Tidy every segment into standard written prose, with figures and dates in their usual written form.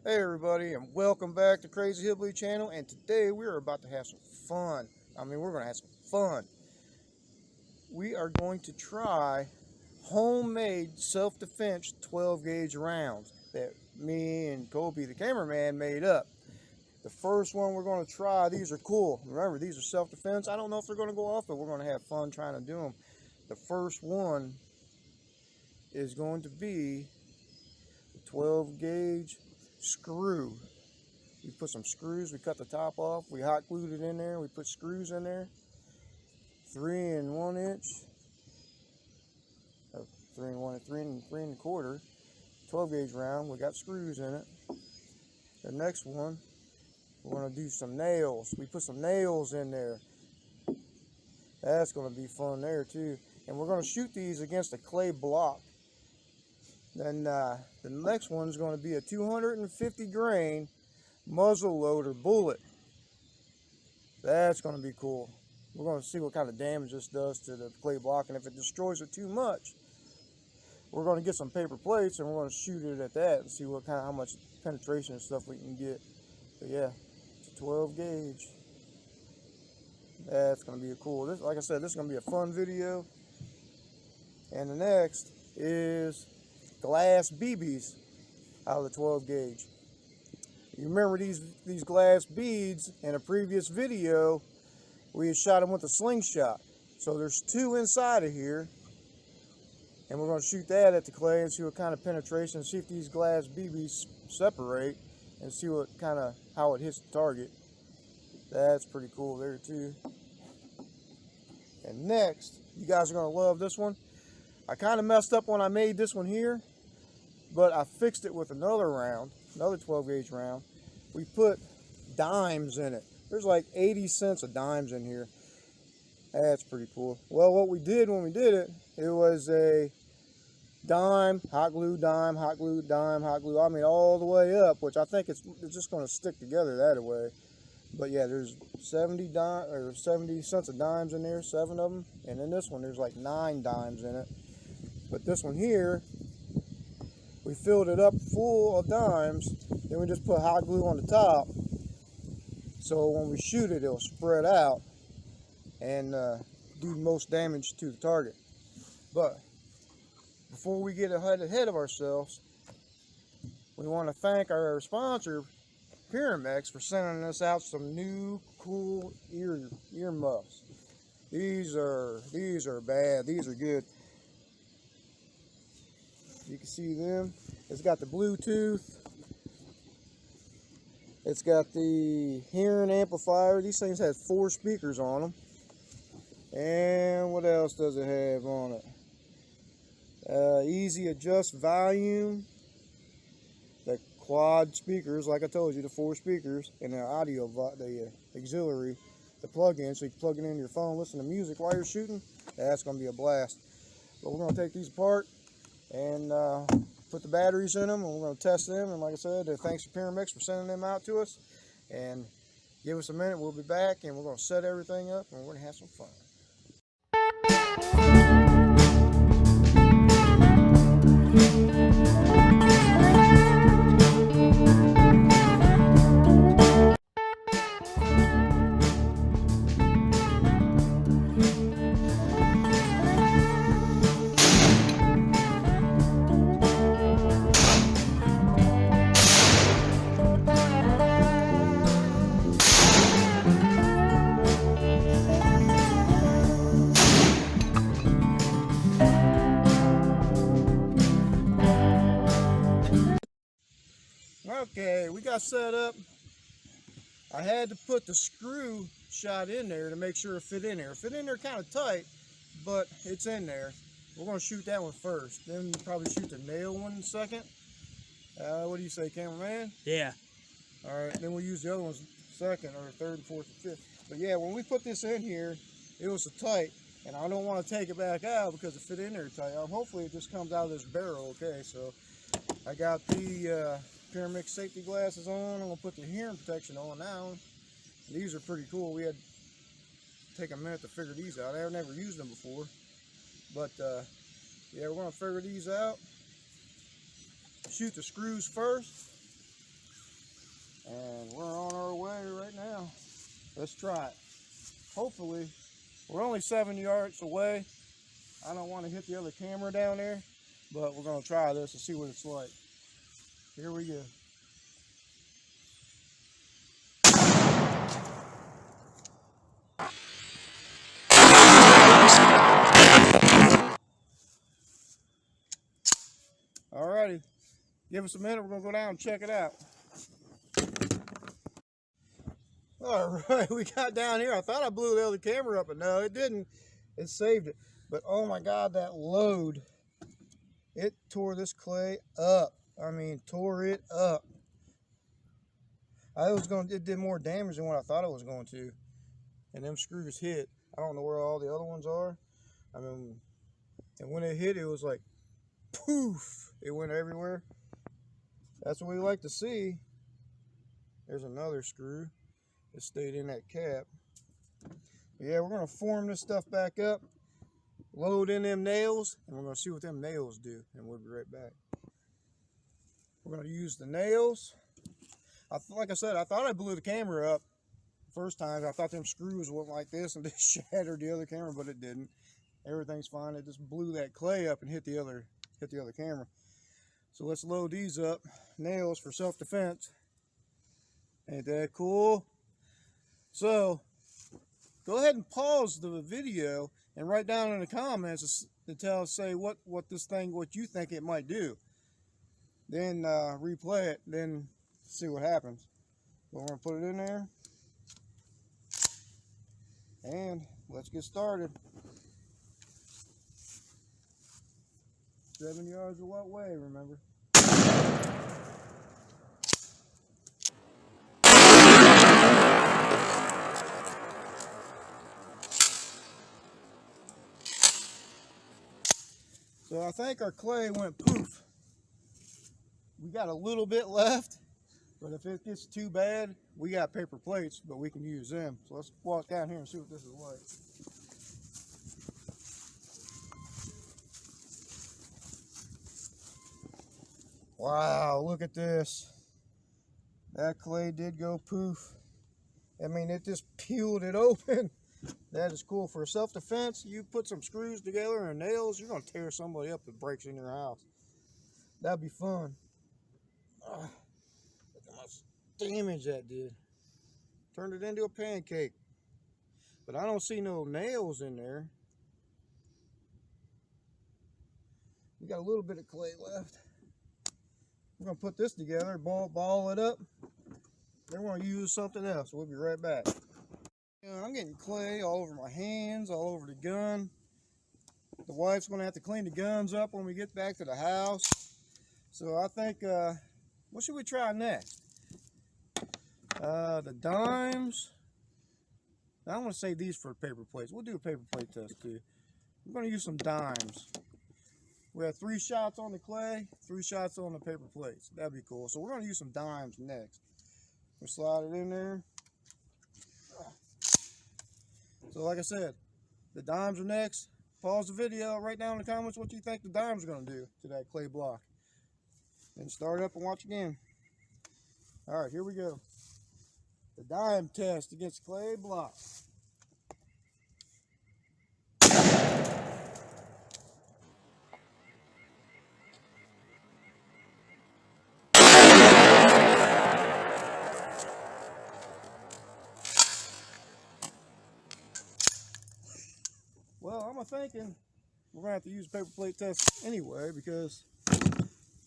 Hey everybody, and welcome back to Crazy Hillbilly Channel. And today we are about to have some fun. We're going to have some fun. We are going to try homemade self-defense 12 gauge rounds that me and Kobe, the cameraman, made up. The first one we're going to try, these are cool. Remember, these are self-defense. I don't know if they're going to go off, but we're going to have fun trying to do them. The first one is going to be the 12 gauge screw. We put some screws, we cut the top off, we hot glued it in there, we put screws in there, 3 and 1 inch, 3 and 3 1/4, 12 gauge round, we got screws in it. The next one, we're going to do some nails. We put some nails in there. That's going to be fun there too. And we're going to shoot these against a clay block. Then the next one is going to be a 250 grain muzzle loader bullet. That's going to be cool. We're going to see what kind of damage this does to the clay block, and if it destroys it too much, we're going to get some paper plates and we're going to shoot it at that and see how much penetration and stuff we can get. But yeah, it's a 12 gauge. That's going to be cool. Like I said, this is going to be a fun video. And the next is glass BBs out of the 12 gauge. You remember these glass beads in a previous video, we had shot them with a slingshot. So there's 2 inside of here, and we're going to shoot that at the clay and see what kind of penetration, see if these glass BBs separate, and see how it hits the target. That's pretty cool there too. And next, you guys are going to love this one. I kind of messed up when I made this one here, but I fixed it with another round, another 12 gauge round. We put dimes in it. There's like 80 cents of dimes in here. That's pretty cool. Well, what we did when we did it, it was a dime, hot glue, dime, hot glue, dime, hot glue. I mean, all the way up, which I think it's just going to stick together that way. But yeah, there's 70 cents of dimes in there, 7 of them. And in this one, there's like 9 dimes in it. But this one here, we filled it up full of dimes, then we just put hot glue on the top, so when we shoot it, it'll spread out and do most damage to the target. But before we get ahead of ourselves, we want to thank our sponsor, Pyramex, for sending us out some new cool earmuffs. These are bad. These are good. You can see them. It's got the Bluetooth. It's got the hearing amplifier. These things have 4 speakers on them. And what else does it have on it? Easy adjust volume. The quad speakers, like I told you, the 4 speakers, and the audio, the auxiliary, the plug-in, so you can plug it into your phone, listen to music while you're shooting. That's going to be a blast. But we're going to take these apart and put the batteries in them, and we're going to test them. And like I said, thanks to Pyramex for sending them out to us. And give us a minute, we'll be back, and we're going to set everything up, and we're going to have some fun. Okay, we got set up. I had to put the screw shot in there to make sure it fit in there. It fit in there kind of tight, but it's in there. We're going to shoot that one first. Then we'll probably shoot the nail one second. What do you say, cameraman? Yeah. All right, then we'll use the other ones second, or third, fourth, and fifth. But yeah, when we put this in here, it was so tight, and I don't want to take it back out because it fit in there tight. Hopefully it just comes out of this barrel, okay? So I got the Pyramex safety glasses on. I'm going to put the hearing protection on now. These are pretty cool. We had to take a minute to figure these out. I've never used them before. But yeah, we're going to figure these out. Shoot the screws first. And we're on our way right now. Let's try it. Hopefully, we're only 7 yards away. I don't want to hit the other camera down there, but we're going to try this and see what it's like. Here we go. Alrighty, give us a minute. We're going to go down and check it out. Alright, we got down here. I thought I blew the other camera up, but no, it didn't. It saved it. But oh my God, that load, it tore this clay up. I mean, tore it up. It did more damage than what I thought it was going to. And them screws hit. I don't know where all the other ones are. I mean, and when it hit, it was like, poof, it went everywhere. That's what we like to see. There's another screw. It stayed in that cap. But yeah, we're going to form this stuff back up, load in them nails, and we're going to see what them nails do, and we'll be right back. We're going to use the nails. Like I said, I thought I blew the camera up the first time. I thought them screws went like this and just shattered the other camera, but it didn't. Everything's fine. It just blew that clay up and hit the other camera. So let's load these up. Nails for self-defense. Ain't that cool? So go ahead and pause the video and write down in the comments to say what you think it might do. Then replay it, then see what happens. We're gonna put it in there, and let's get started. 7 yards a what way, remember? So I think our clay went poof. We got a little bit left, but if it gets too bad, we got paper plates, but we can use them. So let's walk down here and see what this is like. Wow, look at this. That clay did go poof. I mean, it just peeled it open. That is cool. For self-defense, you put some screws together and nails, you're going to tear somebody up that breaks in your house. That'd be fun. Look how much damage that did. Turned it into a pancake. But I don't see no nails in there. We got a little bit of clay left. We're going to put this together, ball it up. Then we're going to use something else. We'll be right back. I'm getting clay all over my hands, all over the gun. The wife's going to have to clean the guns up when we get back to the house. So I think, what should we try next? The dimes. I want to save these for paper plates. We'll do a paper plate test too. I'm going to use some dimes. We have 3 shots on the clay, 3 shots on the paper plates. That'd be cool. So we're going to use some dimes next. We'll slide it in there. So like I said, the dimes are next. Pause the video, write down in the comments what you think the dimes are going to do to that clay block. Then start up and watch again. Alright, here we go. The dime test against clay block. Well, I'm thinking we're going to have to use a paper plate test anyway, because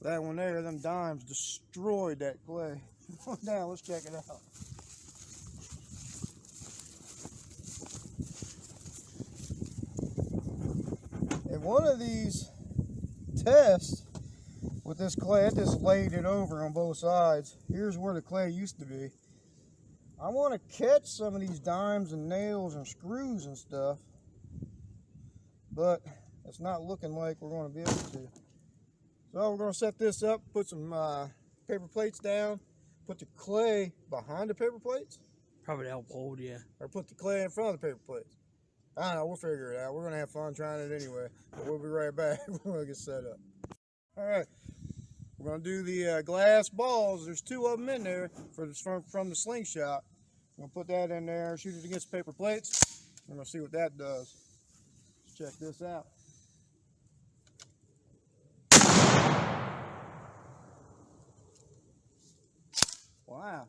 that one there, them dimes destroyed that clay. Now let's check it out. In one of these tests with this clay, I just laid it over on both sides. Here's where the clay used to be. I want to catch some of these dimes and nails and screws and stuff, but it's not looking like we're going to be able to. So we're going to set this up, put some paper plates down, put the clay behind the paper plates. Probably help hold, yeah. Or put the clay in front of the paper plates. I don't know, we'll figure it out. We're going to have fun trying it anyway. But we'll be right back when we get set up. All right, We're going to do the glass balls. There's 2 of them in there from the slingshot. I'm going to put that in there, shoot it against paper plates. We're going to see what that does. Let's check this out. Wow.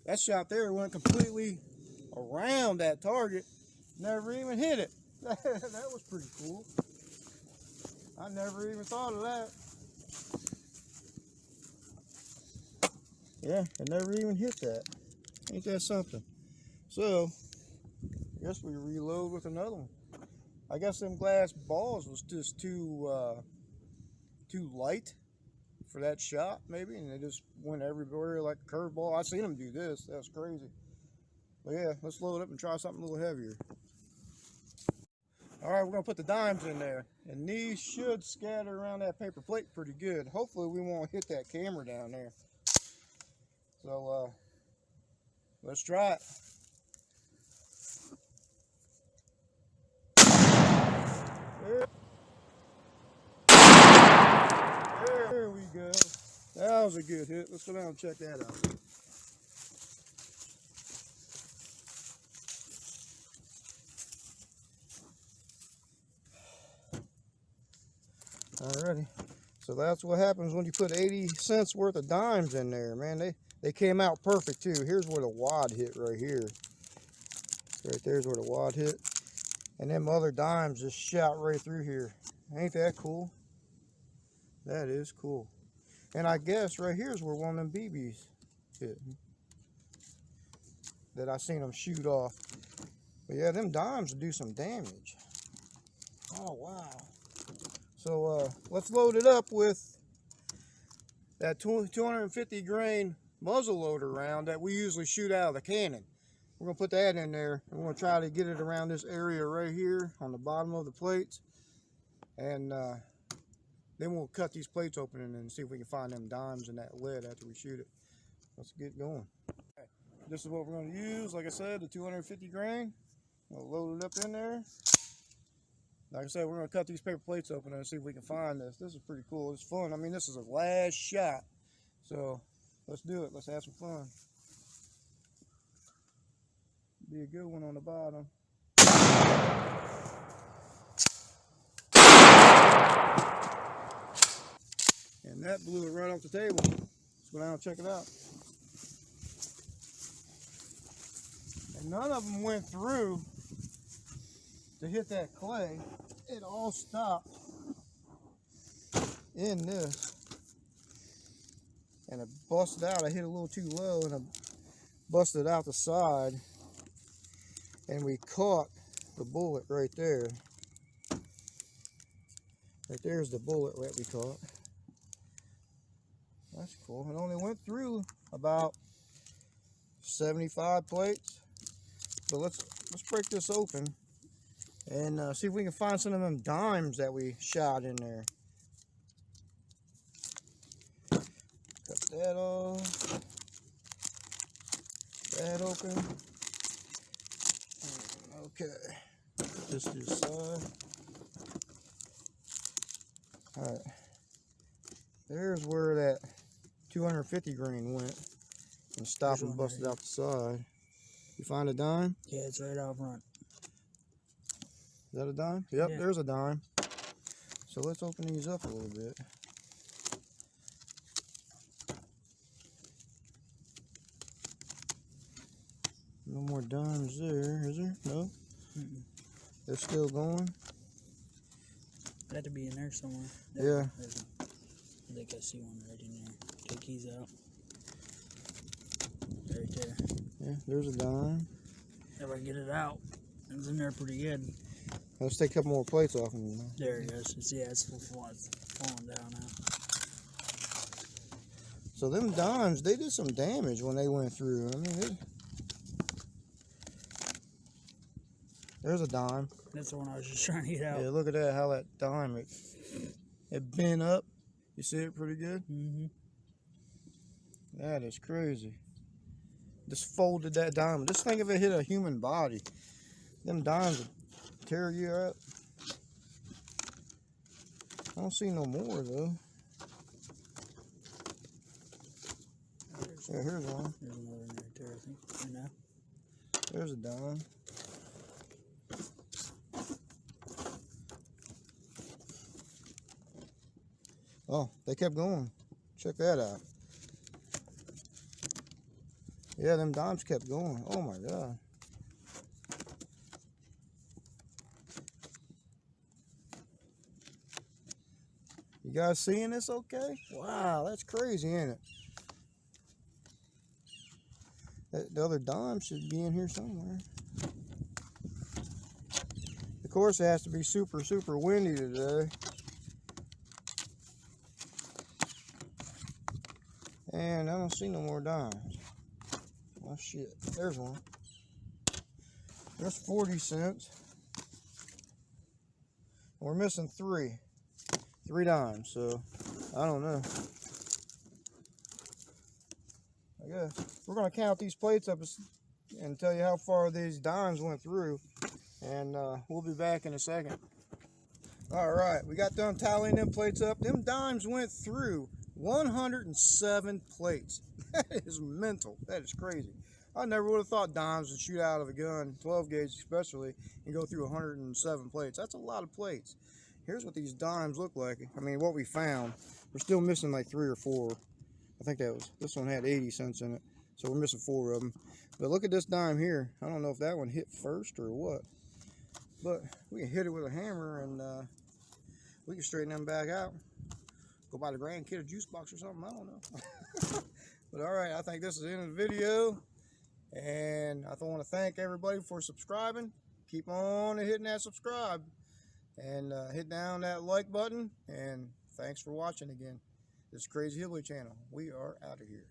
That shot there went completely around that target. Never even hit it. That was pretty cool. I never even thought of that. Yeah, I never even hit that. Ain't that something? So, I guess we reload with another one. I guess them glass balls was just too light for that shot, maybe, and they just went everywhere like a curveball. I seen them do this. That's crazy. But yeah, let's load up and try something a little heavier. All right, we're gonna put the dimes in there, and these should scatter around that paper plate pretty good. Hopefully, we won't hit that camera down there. So let's try it. There we go. That was a good hit. Let's go down and check that out. Alrighty. So that's what happens when you put 80 cents worth of dimes in there, man. They came out perfect too. Here's where the wad hit right here. Right there's where the wad hit. And them other dimes just shot right through here. Ain't that cool? That is cool. And I guess right here is where one of them BBs hit. That I seen them shoot off. But yeah, them dimes do some damage. Oh, wow. So let's load it up with that 250 grain muzzle loader round that we usually shoot out of the cannon. We're going to put that in there, and we're going to try to get it around this area right here on the bottom of the plates. And then we'll cut these plates open and see if we can find them dimes in that lead after we shoot it. Let's get going. Okay. This is what we're going to use. Like I said, the 250 grain. We'll load it up in there. Like I said, we're going to cut these paper plates open and see if we can find this. This is pretty cool. It's fun. I mean, this is a last shot. So let's do it. Let's have some fun. Be a good one on the bottom. And that blew it right off the table. Let's go down and check it out. And none of them went through to hit that clay. It all stopped in this. And it busted out. I hit a little too low and I busted out the side. And we caught the bullet right there. Right there's the bullet that we caught. That's cool. It only went through about 75 plates. So let's break this open and see if we can find some of them dimes that we shot in there. Cut that off. That open. Okay. Put this to the side. Alright. There's where that 250 grain went and stopped and busted out the side. You find a dime? Yeah, it's right out front. Is that a dime? Yep, yeah. There's a dime. So let's open these up a little bit. No more dimes there, is there? No? Mm-mm. They're still going? It had to be in there somewhere. Yeah. I think I see one right in there. Take these out. Right there. Yeah, there's a dime. If I get it out, it's in there pretty good. Let's take a couple more plates off. There it goes. It's falling down now. So them dimes, they did some damage when they went through. I mean, there's a dime. That's the one I was just trying to get out. Yeah, look at that, how that dime, it bent up. You see it pretty good? Mm-hmm. That is crazy. Just folded that dime. Just think if it hit a human body. Them dimes would tear you up. I don't see no more though. Yeah, here's one. There's another one right there, I think. Right now. There's a dime. Oh, they kept going. Check that out. Yeah, them dimes kept going. Oh my God. You guys seeing this okay? Wow, that's crazy, ain't it? The other dime should be in here somewhere. Of course, it has to be super, super windy today. And I don't see no more dimes. Oh shit, there's one. There's 40 cents. We're missing three dimes, so I don't know. I guess we're gonna count these plates up and tell you how far these dimes went through, and we'll be back in a second. All right, we got done tallying them plates up. Them dimes went through 107 plates. That is mental. That is crazy. I never would have thought dimes would shoot out of a gun, 12 gauge especially, and go through 107 plates. That's a lot of plates. Here's what these dimes look like. I mean, what we found. We're still missing like 3 or 4. I think this one had 80 cents in it. So we're missing 4 of them. But look at this dime here. I don't know if that one hit first or what. But we can hit it with a hammer and we can straighten them back out. Go buy the grandkid a juice box or something. I don't know. But all right, I think this is the end of the video. And I want to thank everybody for subscribing. Keep on hitting that subscribe. And hit down that like button. And thanks for watching again. This is Crazy Hillbilly Channel. We are out of here.